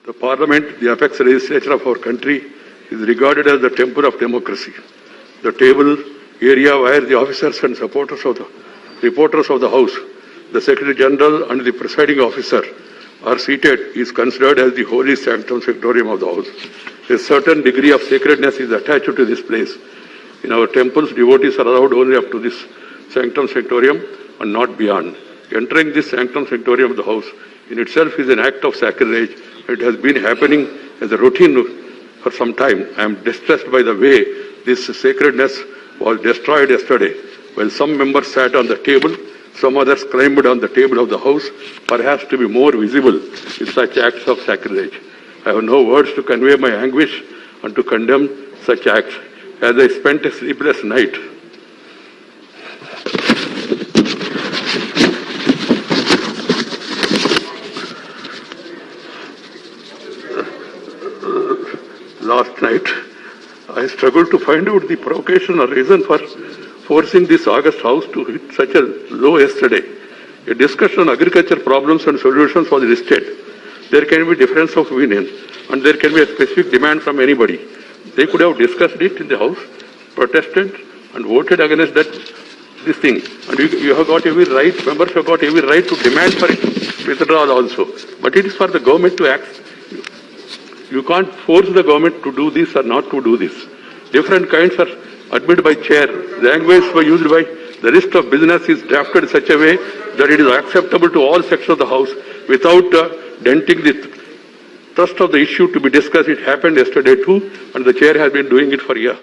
The Parliament, the apex legislature of our country, is regarded as the temple of democracy. The table area where the officers and reporters of the House, the Secretary General and the presiding officer are seated is considered as the holy sanctum sanctorium of the House. A certain degree of sacredness is attached to this place. In our temples, devotees are allowed only up to this sanctum sanctorium and not beyond. Entering this sanctum sanctorium of the House in itself is an act of sacrilege. It has been happening as a routine for some time. I am distressed by the way this sacredness was destroyed yesterday. While some members sat on the table, some others climbed on the table of the House, perhaps to be more visible in such acts of sacrilege. I have no words to convey my anguish and to condemn such acts. As I spent a sleepless night, last night, I struggled to find out the provocation or reason for forcing this August House to hit such a low yesterday. A discussion on agriculture problems and solutions was listed. There can be difference of opinion and there can be a specific demand from anybody. They could have discussed it in the House, protested and voted against this thing. And you have got every right, members have got every right to demand for it, withdrawal also. But it is for the government to act. You can't force the government to do this or not to do this. Different kinds are admitted by chair. Language used by the list of business is drafted in such a way that it is acceptable to all sections of the House without denting the thrust of the issue to be discussed. It happened yesterday too, and the chair has been doing it for a year.